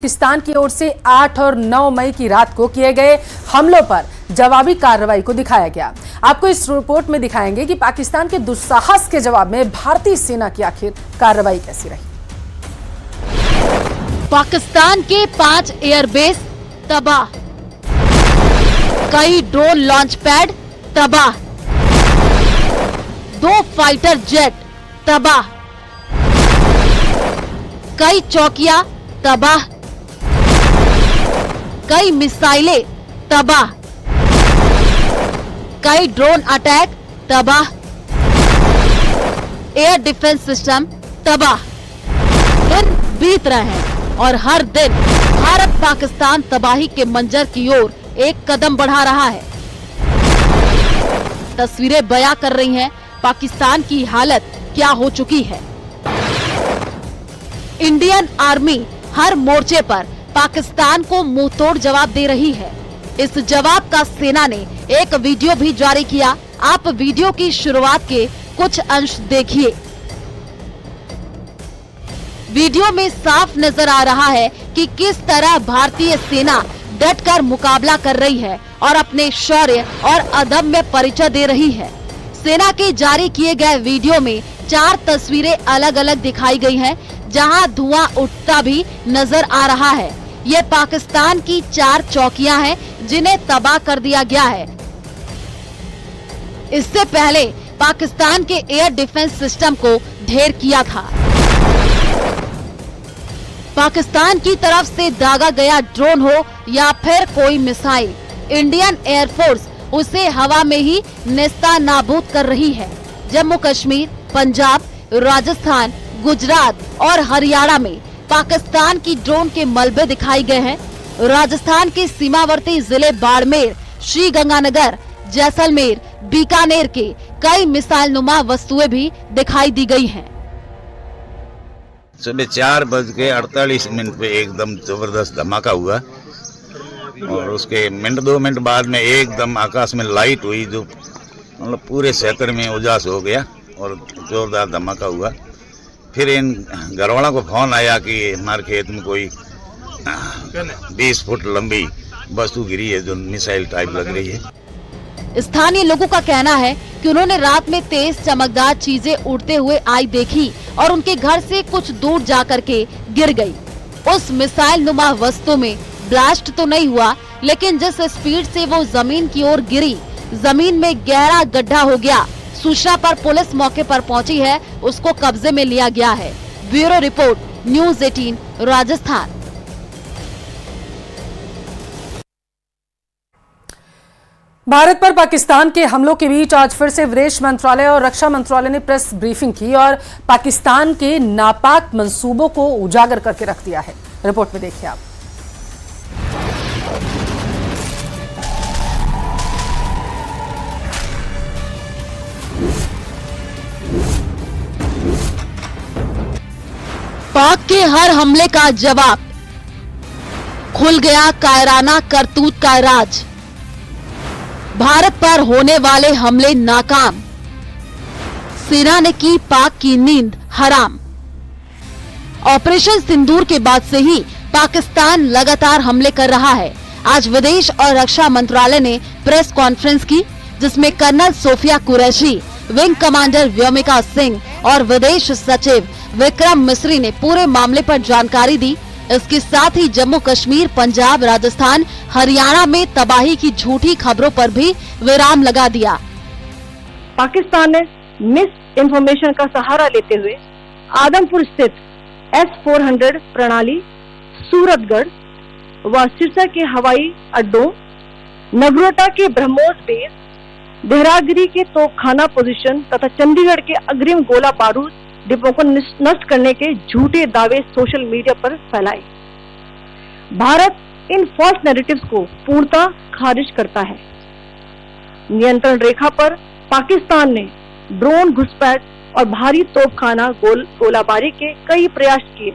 पाकिस्तान की ओर से 8 और 9 मई की रात को किए गए हमलों पर जवाबी कार्रवाई को दिखाया गया। आपको इस रिपोर्ट में दिखाएंगे कि पाकिस्तान के दुस्साहस के जवाब में भारतीय सेना की आखिर कार्रवाई कैसी रही। पाकिस्तान के 5 एयरबेस तबाह, कई ड्रोन लॉन्च पैड तबाह, 2 फाइटर जेट तबाह, कई चौकियां तबाह, कई मिसाइलें तबाह, कई ड्रोन अटैक तबाह, एयर डिफेंस सिस्टम तबाह। दिन बीत रहे हैं और हर दिन भारत पाकिस्तान तबाही के मंजर की ओर एक कदम बढ़ा रहा है। तस्वीरें बयां कर रही हैं पाकिस्तान की हालत क्या हो चुकी है। इंडियन आर्मी हर मोर्चे पर पाकिस्तान को मुंहतोड़ जवाब दे रही है। इस जवाब का सेना ने एक वीडियो भी जारी किया। आप वीडियो की शुरुआत के कुछ अंश देखिए। वीडियो में साफ नजर आ रहा है कि किस तरह भारतीय सेना डटकर मुकाबला कर रही है और अपने शौर्य और अदम्य परिचय दे रही है। सेना के जारी किए गए वीडियो में 4 तस्वीरें अलग अलग दिखाई गई हैं, जहां धुआं उठता भी नजर आ रहा है। ये पाकिस्तान की 4 चौकियां हैं जिन्हें तबाह कर दिया गया है। इससे पहले पाकिस्तान के एयर डिफेंस सिस्टम को ढेर किया था। पाकिस्तान की तरफ से दागा गया ड्रोन हो या फिर कोई मिसाइल, इंडियन एयरफोर्स उसे हवा में ही नेस्तानाबूद कर रही है। जम्मू कश्मीर, पंजाब, राजस्थान, गुजरात और हरियाणा में पाकिस्तान की ड्रोन के मलबे दिखाई गए हैं। राजस्थान के सीमावर्ती जिले बाड़मेर, श्रीगंगानगर, जैसलमेर, बीकानेर के कई मिसाइल नुमा वस्तुएं भी दिखाई दी गई हैं। सुबह 4:48 पे एकदम जबरदस्त धमाका हुआ और उसके मिनट 2 मिनट बाद में एकदम आकाश में लाइट हुई, जो मतलब पूरे क्षेत्र में उजास हो गया और जोरदार धमाका हुआ। फिर इन घरवालों को फोन आया कि हमारे खेत में कोई 20 फुट लंबी वस्तु गिरी है जो मिसाइल टाइप लग रही है। स्थानीय लोगों का कहना है कि उन्होंने रात में तेज चमकदार चीजें उड़ते हुए आई देखी और उनके घर से कुछ दूर जाकर के गिर गई। उस मिसाइल नुमा वस्तु में ब्लास्ट तो नहीं हुआ, लेकिन जिस स्पीड से वो जमीन की ओर गिरी, जमीन में गहरा गड्ढा हो गया। सूचना पर पुलिस मौके पर पहुंची है, उसको कब्जे में लिया गया है। Bureau report, news 18 Rajasthan. Bharat पर पाकिस्तान के हमलों के बीच आज फिर से विदेश मंत्रालय और रक्षा मंत्रालय ने प्रेस ब्रीफिंग की और पाकिस्तान के नापाक मंसूबों को उजागर करके रख दिया है। रिपोर्ट में देखिए आप। पाक के हर हमले का जवाब, खुल गया कायराना करतूत का राज। भारत पर होने वाले हमले नाकाम, सेना ने की पाक की नींद हराम। ऑपरेशन सिंदूर के बाद से ही पाकिस्तान लगातार हमले कर रहा है। आज विदेश और रक्षा मंत्रालय ने प्रेस कॉन्फ्रेंस की, जिसमें colonel Sofia Qureshi, wing commander Vyomika Singh और विदेश सचिव विक्रम मिस्री ने पूरे मामले पर जानकारी दी। इसके साथ ही जम्मू कश्मीर, पंजाब, राजस्थान, हरियाणा में तबाही की झूठी खबरों पर भी विराम लगा दिया। पाकिस्तान ने मिस इन्फॉर्मेशन का सहारा लेते हुए आदमपुर स्थित S-400 प्रणाली, सूरतगढ़ व सिरसा के हवाई अड्डों, नगरोटा के ब्रह्मोस बेस, देहरागिरी के तोपखाना पोजीशन तथा चंडीगढ़ के अग्रिम गोला बारूद डिपो को नष्ट करने के झूठे दावे सोशल मीडिया पर फैलाए। भारत इन फॉल्स नैरेटिव्स को पूर्णतः खारिज करता है। नियंत्रण रेखा पर पाकिस्तान ने ड्रोन घुसपैठ और भारी तोपखाना गोलाबारी के कई प्रयास किए।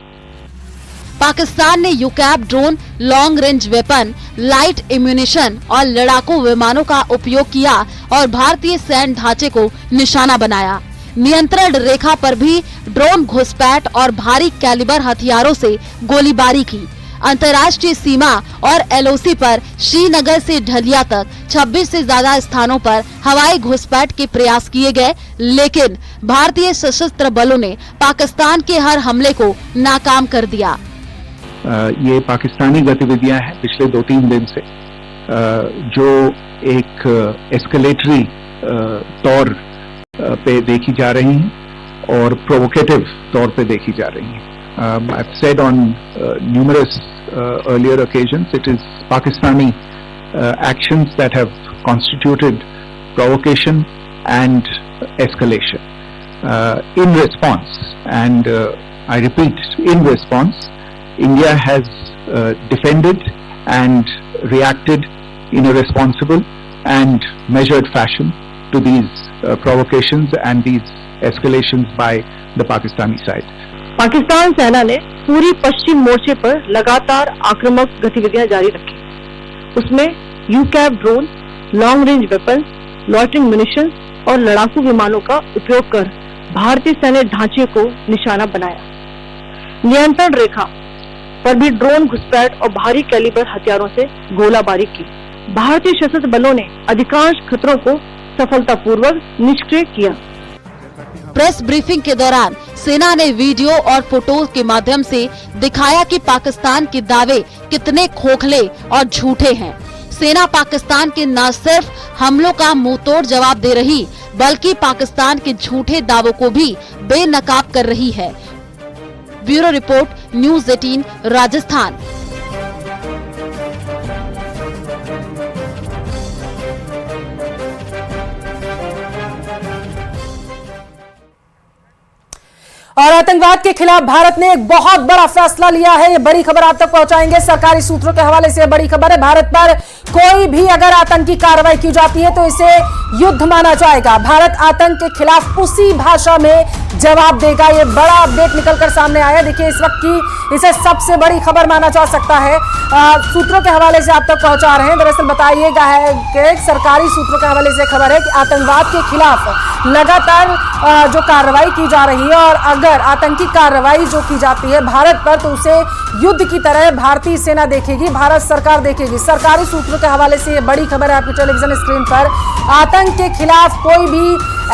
पाकिस्तान ने यूकैप drone, long range weapon, light ammunition और लड़ाकू विमानों का उपयोग किया और भारतीय सैन्य ढांचे को निशाना बनाया। नियंत्रण रेखा पर भी ड्रोन घुसपैठ और भारी कैलिबर हथियारों से गोलीबारी की। अंतर्राष्ट्रीय सीमा और एलओसी पर श्रीनगर से ढलिया तक 26 से ज्यादा स्थानों पर हवाई घुसपैठ के प्रयास किए गए, लेकिन भारतीय सशस्त्र बलों ने पाकिस्तान के हर हमले को नाकाम कर दिया। ये पाकिस्तानी गतिविधियां हैं पिछले 2-3 दिन से, जो एक एस्केलेटरी तौर पे देखी जा रही हैं और प्रोवोकेटिव तौर पे देखी जा रही हैं। I've said on numerous earlier occasions, it is Pakistani actions that have constituted provocation and escalation. In response, and I repeat, in response, India has defended and reacted in a responsible and measured fashion to these provocations and these escalations by the Pakistani side. Pakistan सेना ने पूरी पश्चिम मोर्चे पर लगातार आक्रामक गतिविधियां जारी रखी। उसमें UCAV drone, long range weapon, loitering munitions और लड़ाकू विमानों का उपयोग कर भारतीय सैन्य ढांचे को निशाना बनाया। नियंत्रण रेखा पर भी ड्रोन घुसपैठ और भारी कैलिबर हथियारों से गोलाबारी की। भारतीय सशस्त्र बलों ने अधिकांश खतरों को सफलतापूर्वक निष्क्रिय किया। प्रेस ब्रीफिंग के दौरान सेना ने वीडियो और फोटो के माध्यम से दिखाया कि पाकिस्तान के दावे कितने खोखले और झूठे हैं। सेना पाकिस्तान के न सिर्फ हमलों का मुंहतोड़ जवाब दे रही, बल्कि पाकिस्तान के झूठे दावों को भी बेनकाब कर रही है। Bureau report, news 18 Rajasthan. और आतंकवाद के खिलाफ भारत ने एक बहुत बड़ा फैसला लिया है। ये बड़ी खबर आप तक पहुंचाएंगे। सरकारी सूत्रों के हवाले से बड़ी खबर है। भारत पर कोई भी अगर आतंकी कार्रवाई की जाती है तो इसे युद्ध माना जाएगा। भारत आतंक के खिलाफ उसी भाषा में जवाब देगा। ये बड़ा अपडेट निकलकर सामने आया। देखिए, इस वक्त की इसे सबसे बड़ी खबर माना जा सकता है। सूत्रों के हवाले से आप तक पहुंचा रहे हैं। दरअसल बताइएगा है कि सरकारी सूत्रों के हवाले से खबर है कि आतंकवाद के खिलाफ लगातार जो कार्रवाई की जा रही है, और अगर आतंकी कार्रवाई जो की जाती है भारत पर, तो उसे युद्ध की तरह भारतीय सेना देखेगी, भारत सरकार देखेगी। सरकारी सूत्रों के हवाले से ये बड़ी खबर है आपकी टेलीविजन स्क्रीन पर। आतंक के खिलाफ कोई भी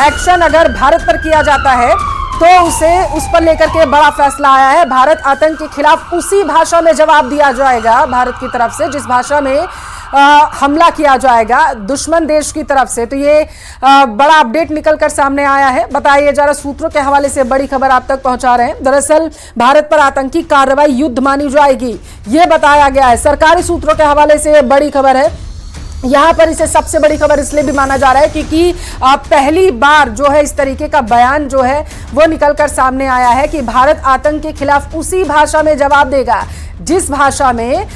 एक्शन अगर भारत पर किया जाता है तो उस पर लेकर के बड़ा फैसला आया है। भारत आतंक के खिलाफ उसी भाषा में जवाब दिया जाएगा भारत की तरफ से, जिस भाषा में हमला किया जाएगा दुश्मन देश की तरफ से। तो ये बड़ा अपडेट निकलकर सामने आया है। बताइए जरा, सूत्रों के हवाले से बड़ी खबर आप तक पहुंचा रहे हैं। दरअसल भारत पर आतंकी कार्रवाई युद्ध मानी जाएगी, ये बताया गया है। सरकारी सूत्रों के हवाले से बड़ी खबर है। यहाँ पर इसे सबसे बड़ी खबर इसलिए भी माना जा रहा है क्योंकि पहली बार जो है इस तरीके का बयान जो है वो निकलकर सामने आया है कि भारत आतंक के खिलाफ उसी भाषा में जवाब देगा जिस भाषा में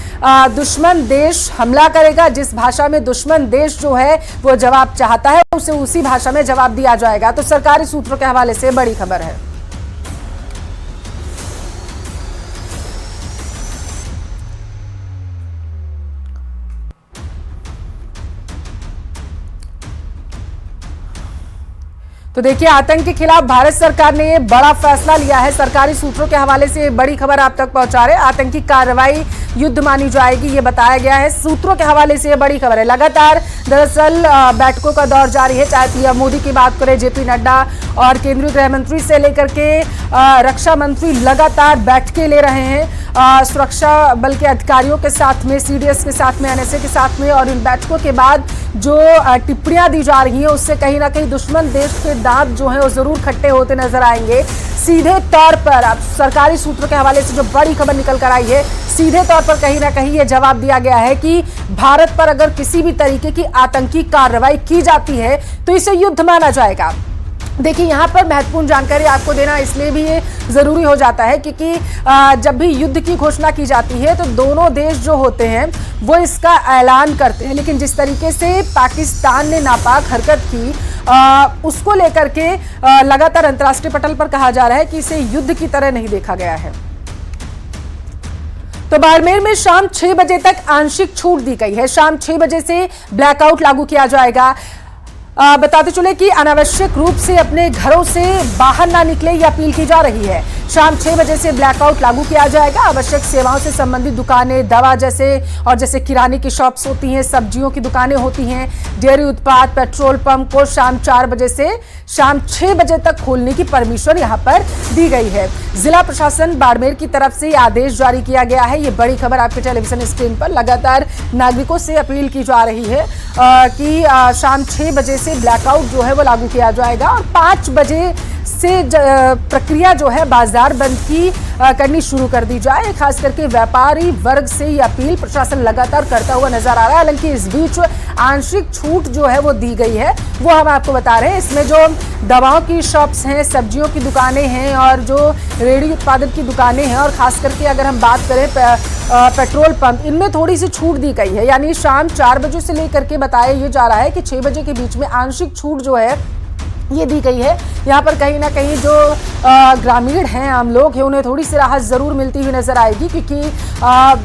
दुश्मन देश हमला करेगा, जिस भाषा में दुश्मन देश जो है वो जवाब चाहता है, उसे उसी भाषा में जवाब दिया जाएगा। तो सरकारी सूत्रों के हवाले से बड़ी खबर है। तो देखिए, आतंक के खिलाफ भारत सरकार ने बड़ा फैसला लिया है। सरकारी सूत्रों के हवाले से बड़ी खबर आप तक पहुंचा रहे हैं। आतंकी कार्रवाई युद्ध मानी जाएगी, ये बताया गया है। सूत्रों के हवाले से बड़ी खबर है। लगातार दरअसल बैठकों का दौर जारी है, चाहे पीएम मोदी की बात करें, जेपी नड्डा और केंद्रीय गृह मंत्री से लेकर के रक्षा मंत्री लगातार बैठकें ले रहे हैं सुरक्षा बल के अधिकारियों के साथ में, सीडीएस के साथ में, एनएसए के साथ में। और इन बैठकों के बाद जो टिप्पणियां दी जा रही हैं उससे कहीं ना कहीं दुश्मन देश के दांत जो है वो जरूर खट्टे होते नजर आएंगे। सीधे तौर पर अब सरकारी सूत्रों के हवाले से जो बड़ी खबर निकल कर आई है, सीधे तौर पर कहीं ना कहीं ये जवाब दिया गया है कि भारत पर अगर किसी भी तरीके की आतंकी कार्रवाई की जाती है तो इसे युद्ध माना जाएगा। देखिए, यहाँ पर महत्वपूर्ण जानकारी आपको देना इसलिए भी ये जरूरी हो जाता है क्योंकि जब भी युद्ध की घोषणा की जाती है तो दोनों देश जो होते हैं वो इसका ऐलान करते हैं, लेकिन जिस तरीके से पाकिस्तान ने नापाक हरकत की उसको लेकर के लगातार अंतर्राष्ट्रीय पटल पर कहा जा रहा है कि इसे युद्ध की तरह नहीं देखा गया है। तो बाड़मेर में शाम 6 बजे तक आंशिक छूट दी गई है। शाम 6 बजे से ब्लैकआउट लागू किया जाएगा। बताते चले कि अनावश्यक रूप से अपने घरों से बाहर ना निकले, ये अपील की जा रही है। शाम 6 बजे से ब्लैकआउट लागू किया जाएगा। आवश्यक सेवाओं से संबंधित दुकानें, दवा जैसे किराने की शॉप्स होती हैं, सब्जियों की दुकानें होती हैं, डेयरी उत्पाद, पेट्रोल पंप को शाम 4 बजे से शाम 6 बजे तक खोलने की परमिशन यहां पर दी गई है। जिला प्रशासन बाड़मेर की तरफ से आदेश जारी किया गया है। ये बड़ी खबर आपके टेलीविजन स्क्रीन पर। लगातार नागरिकों से अपील की जा रही है कि शाम 6 बजे से ब्लैकआउट जो है वो लागू किया जाएगा और 5 बजे से प्रक्रिया जो है बाजार बंद की करनी शुरू कर दी जाए। खास करके व्यापारी वर्ग से ये अपील प्रशासन लगातार करता हुआ नजर आ रहा है। हालांकि इस बीच आंशिक छूट जो है वो दी गई है, वो हम आपको बता रहे हैं। इसमें जो दवाओं की शॉप्स हैं, सब्जियों की दुकानें हैं और जो रेडी उत्पादन की दुकानें हैं और खास करके अगर हम बात करें पेट्रोल पंप, इनमें थोड़ी सी छूट दी गई है। यानी शाम 4 बजे से लेकर के बताया ये जा रहा है कि 6 बजे के बीच में आंशिक छूट जो है ये दी गई है। यहाँ पर कहीं ना कहीं जो ग्रामीण हैं, आम लोग हैं, उन्हें थोड़ी सी राहत जरूर मिलती हुई नजर आएगी, क्योंकि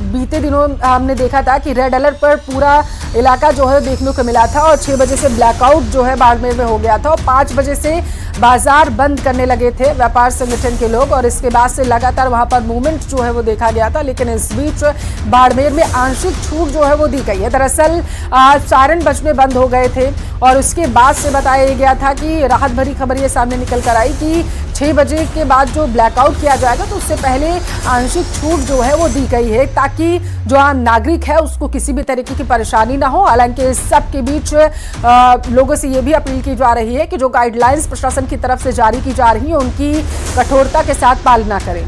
बीते दिनों हमने देखा था कि रेड अलर्ट पर पूरा इलाका जो है देखने को मिला था और 6 बजे से ब्लैकआउट जो है बाड़मेर में हो गया था और 5 बजे से बाजार बंद करने लगे थे व्यापार संगठन के लोग और इसके बाद से लगातार वहां पर मूवमेंट जो है वो देखा गया था। लेकिन इस बीच बाड़मेर में आंशिक छूट जो है वो दी गई है। दरअसल सायरन बजने बंद हो गए थे और उसके बाद से बताया गया था कि राहत भरी खबर ये सामने निकल कर आई कि 6 बजे के बाद जो ब्लैकआउट किया जाएगा तो उससे पहले आंशिक छूट जो है वो दी गई है, ताकि जो आम नागरिक है उसको किसी भी तरीके की परेशानी ना हो। हालांकि इस सब के बीच लोगों से ये भी अपील की जा रही है कि जो गाइडलाइंस प्रशासन की तरफ से जारी की जा रही है उनकी कठोरता के साथ पालना करें।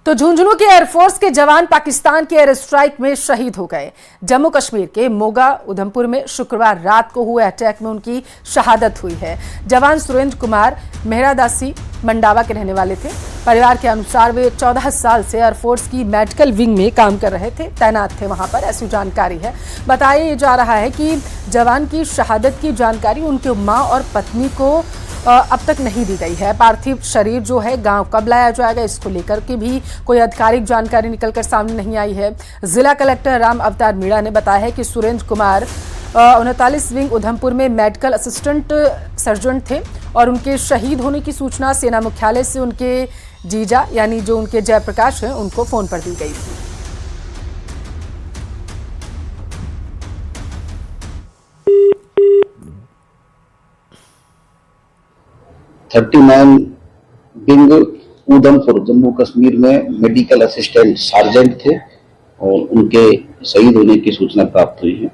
तो झुंझुनू के एयरफोर्स के जवान पाकिस्तान के एयर स्ट्राइक में शहीद हो गए। जम्मू कश्मीर के मोगा उधमपुर में शुक्रवार रात को हुए अटैक में उनकी शहादत हुई है। जवान सुरेंद्र कुमार मेहरादासी मंडावा के रहने वाले थे। परिवार के अनुसार वे 14 साल से एयरफोर्स की मेडिकल विंग में काम कर रहे थे, तैनात थे वहां पर, ऐसी जानकारी है। बताया जा रहा है कि जवान की शहादत की जानकारी उनके मां और पत्नी को अब तक नहीं दी गई है। पार्थिव शरीर जो है गांव कब लाया जाएगा, इसको लेकर के भी कोई आधिकारिक जानकारी निकलकर सामने नहीं आई है। जिला कलेक्टर राम अवतार मीणा ने बताया है कि सुरेंद्र कुमार 39 विंग उधमपुर में मेडिकल असिस्टेंट सर्जन थे और उनके शहीद होने की सूचना सेना मुख्यालय से उनके जीजा यानी जो उनके जयप्रकाश हैं उनको फोन पर दी गई थी। विंग उधमपुर जम्मू कश्मीर में मेडिकल असिस्टेंट सार्जेंट थे और उनके शहीद होने की सूचना प्राप्त हुई है।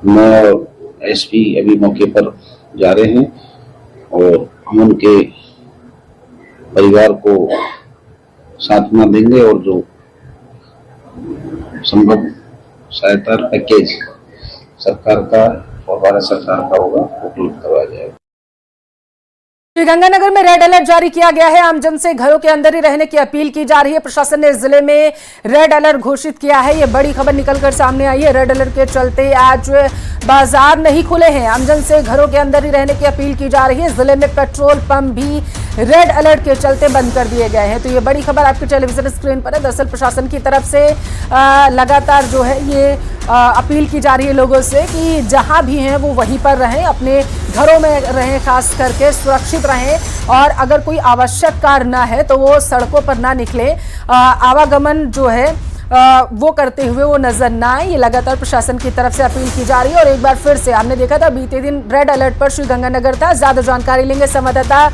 मैं एसपी अभी मौके पर जा रहे हैं और हम उनके परिवार को सांत्वना देंगे और जो संभव सहायता पैकेज सरकार का और भारत सरकार का होगा उपलब्ध करवाया जाएगा। श्रीगंगानगर में रेड अलर्ट जारी किया गया है। आमजन से घरों के अंदर ही रहने की अपील की जा रही है। प्रशासन ने जिले में रेड अलर्ट घोषित किया है। ये बड़ी खबर निकलकर सामने आई है। रेड अलर्ट के चलते आज बाजार नहीं खुले हैं। आमजन से घरों के अंदर ही रहने की अपील की जा रही है। जिले में पेट्रोल पंप भी रेड अलर्ट के चलते बंद कर दिए गए हैं। तो ये बड़ी खबर आपके टेलीविजन स्क्रीन पर है। दरअसल प्रशासन की तरफ से लगातार जो है ये अपील की जा रही है लोगों से कि जहां भी हैं वो वहीं पर रहें, अपने घरों में रहें, खास करके सुरक्षित रहें और अगर कोई आवश्यक कार्य ना है तो वो सड़कों पर ना निकले, आवागमन जो है वो करते हुए वो नजर ना आए। ये लगातार प्रशासन की तरफ से अपील की जा रही है। और एक बार फिर से हमने देखा था बीते दिन रेड अलर्ट पर श्रीगंगानगर था। ज्यादा जानकारी लेंगे संवाददाता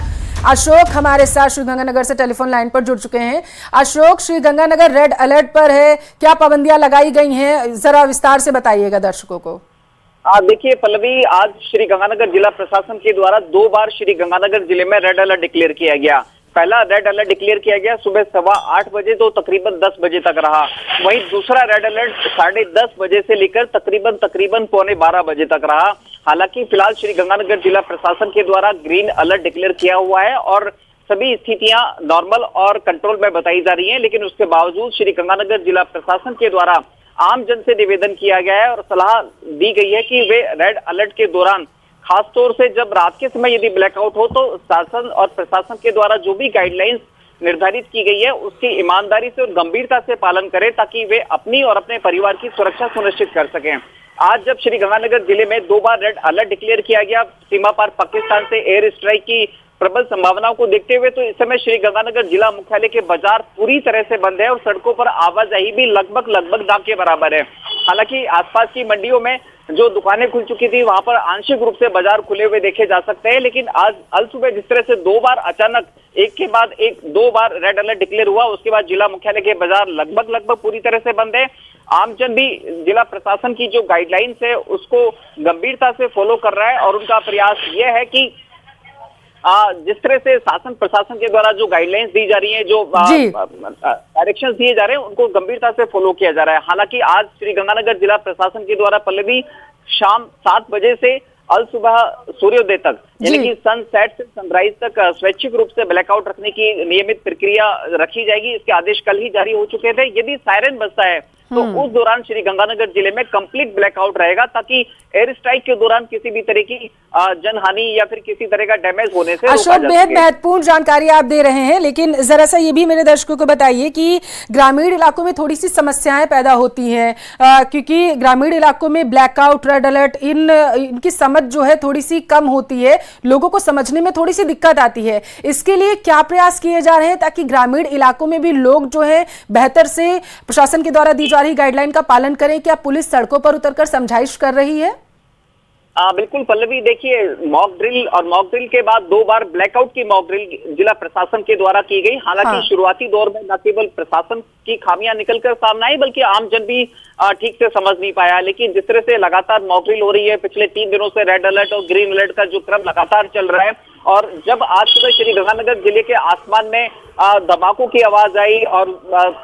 अशोक हमारे साथ श्रीगंगानगर से टेलीफोन लाइन पर जुड़ चुके हैं। अशोक, श्रीगंगानगर रेड अलर्ट पर है, क्या पाबंदियां लगाई गई हैं, जरा विस्तार से बताइएगा दर्शकों को। देखिए पल्लवी, आज श्रीगंगानगर जिला प्रशासन के द्वारा 2 बार श्रीगंगानगर जिले में रेड अलर्ट डिक्लेयर किया गया। पहला रेड अलर्ट डिक्लेयर किया गया सुबह 8:15 बजे तो तकरीबन 10 बजे तक रहा। वहीं दूसरा रेड अलर्ट 10:30 बजे से लेकर तकरीबन 11:45 बजे तक रहा। हालांकि फिलहाल श्रीगंगानगर जिला प्रशासन के द्वारा ग्रीन अलर्ट डिक्लेयर किया हुआ है और सभी स्थितियां नॉर्मल और कंट्रोल में बताई जा रही हैं। लेकिन उसके बावजूद श्रीगंगानगर जिला प्रशासन के द्वारा आम जन से निवेदन किया गया है और सलाह दी गई है कि वे रेड अलर्ट के दौरान खासतौर से जब रात के समय यदि ब्लैकआउट हो तो शासन और प्रशासन के द्वारा जो भी गाइडलाइंस निर्धारित की गई है उसकी ईमानदारी से और गंभीरता से पालन करें ताकि वे अपनी और अपने परिवार की सुरक्षा सुनिश्चित कर सकें। आज जब श्री गंगानगर जिले में 2 बार रेड अलर्ट डिक्लेयर किया गया सीमा पार पाकिस्तान से एयर स्ट्राइक की प्रबल संभावनाओं को देखते हुए, तो इस समय श्री गंगानगर जिला मुख्यालय के बाजार पूरी तरह से बंद है और सड़कों पर आवाजाही भी लगभग ना के बराबर है। हालांकि आसपास की मंडियों में जो दुकानें खुल चुकी थी वहां पर आंशिक रूप से बाजार खुले हुए देखे जा सकते हैं, लेकिन आज अल सुबह जिस तरह से 2 बार अचानक एक के बाद एक 2 बार रेड अलर्ट डिक्लेयर हुआ, उसके बाद जिला मुख्यालय के बाजार लगभग पूरी तरह से बंद है। आमजन भी जिला प्रशासन की जो गाइडलाइंस है उसको गंभीरता से फॉलो कर रहा है और उनका प्रयास यह है कि जिस तरह से शासन प्रशासन के द्वारा जो गाइडलाइंस दी जा रही है, जो डायरेक्शंस दिए जा रहे हैं, उनको गंभीरता से फॉलो किया जा रहा है। हालांकि आज श्री गंगानगर जिला प्रशासन के द्वारा पल्लवी शाम 7 बजे से अल सुबह सूर्योदय तक, यानी कि सनसेट से सनराइज तक स्वैच्छिक रूप से ब्लैकआउट रखने की नियमित प्रक्रिया रखी जाएगी। इसके आदेश कल ही जारी हो चुके थे। यदि सायरन बजता है तो उस दौरान श्री गंगानगर जिले में कंप्लीट ब्लैकआउट रहेगा, ताकि एयर स्ट्राइक के दौरान किसी भी तरह की जनहानि या फिर किसी तरह का डैमेज होने से अशोक, बेहद महत्वपूर्ण जानकारी आप दे रहे हैं, लेकिन जरा सा ये भी मेरे दर्शकों को बताइए कि ग्रामीण इलाकों में थोड़ी सी समस्याएं पैदा होती हैं, क्योंकि ग्रामीण इलाकों में ब्लैकआउट, रेड अलर्ट, इनकी समझ जो है थोड़ी सी कम होती है, लोगों को समझने में थोड़ी सी दिक्कत आती है। इसके लिए क्या प्रयास किए जा रहे हैं ताकि ग्रामीण इलाकों में भी लोग जो है बेहतर से प्रशासन के द्वारा दी जा रही गाइडलाइन का पालन करें? क्या पुलिस सड़कों पर उतरकर समझाइश कर रही है? बिल्कुल पल्लवी, देखिए मॉक ड्रिल के बाद 2 बार ब्लैकआउट की मॉक ड्रिल जिला प्रशासन के द्वारा की गई। हालांकि शुरुआती दौर में न केवल प्रशासन की खामियां निकलकर सामने आई, बल्कि आमजन भी ठीक से समझ नहीं पाया। लेकिन जिस तरह से लगातार मॉक ड्रिल हो रही है, पिछले 3 दिनों से रेड अलर्ट और ग्रीन अलर्ट का जो क्रम लगातार चल रहा है, और जब आज सुबह श्री गंगानगर जिले के आसमान में धमाकों की आवाज आई और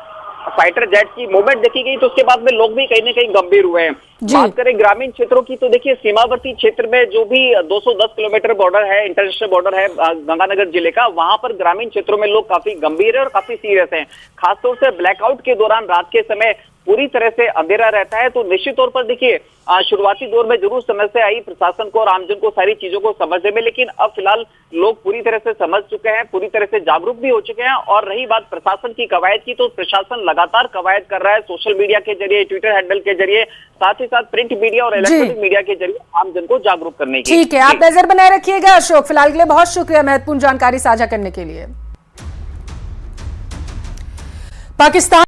फाइटर जेट की मूवमेंट देखी गई, तो उसके बाद में लोग भी कहीं ना कहीं गंभीर हुए हैं। बात करें ग्रामीण क्षेत्रों की, तो देखिए सीमावर्ती क्षेत्र में जो भी 210 किलोमीटर बॉर्डर है, इंटरनेशनल बॉर्डर है गंगानगर जिले का, वहां पर ग्रामीण क्षेत्रों में लोग काफी गंभीर है और काफी सीरियस हैं। खासतौर से ब्लैकआउट के दौरान रात के समय पूरी तरह से अंधेरा रहता है, तो निश्चित तौर पर देखिए शुरुआती दौर में जरूर समस्या आई प्रशासन को और आमजन को सारी चीजों को समझने में, लेकिन अब फिलहाल लोग पूरी तरह से समझ चुके हैं, पूरी तरह से जागरूक भी हो चुके हैं। और रही बात प्रशासन की कवायद की, तो प्रशासन लगातार कवायद कर रहा है सोशल मीडिया के जरिए, ट्विटर हैंडल के जरिए, साथ ही साथ प्रिंट मीडिया और इलेक्ट्रॉनिक मीडिया के जरिए आमजन को जागरूक करने की। ठीक है, आप नजर बनाए रखिएगा अशोक। फिलहाल के लिए बहुत शुक्रिया महत्वपूर्ण जानकारी साझा करने के लिए। पाकिस्तान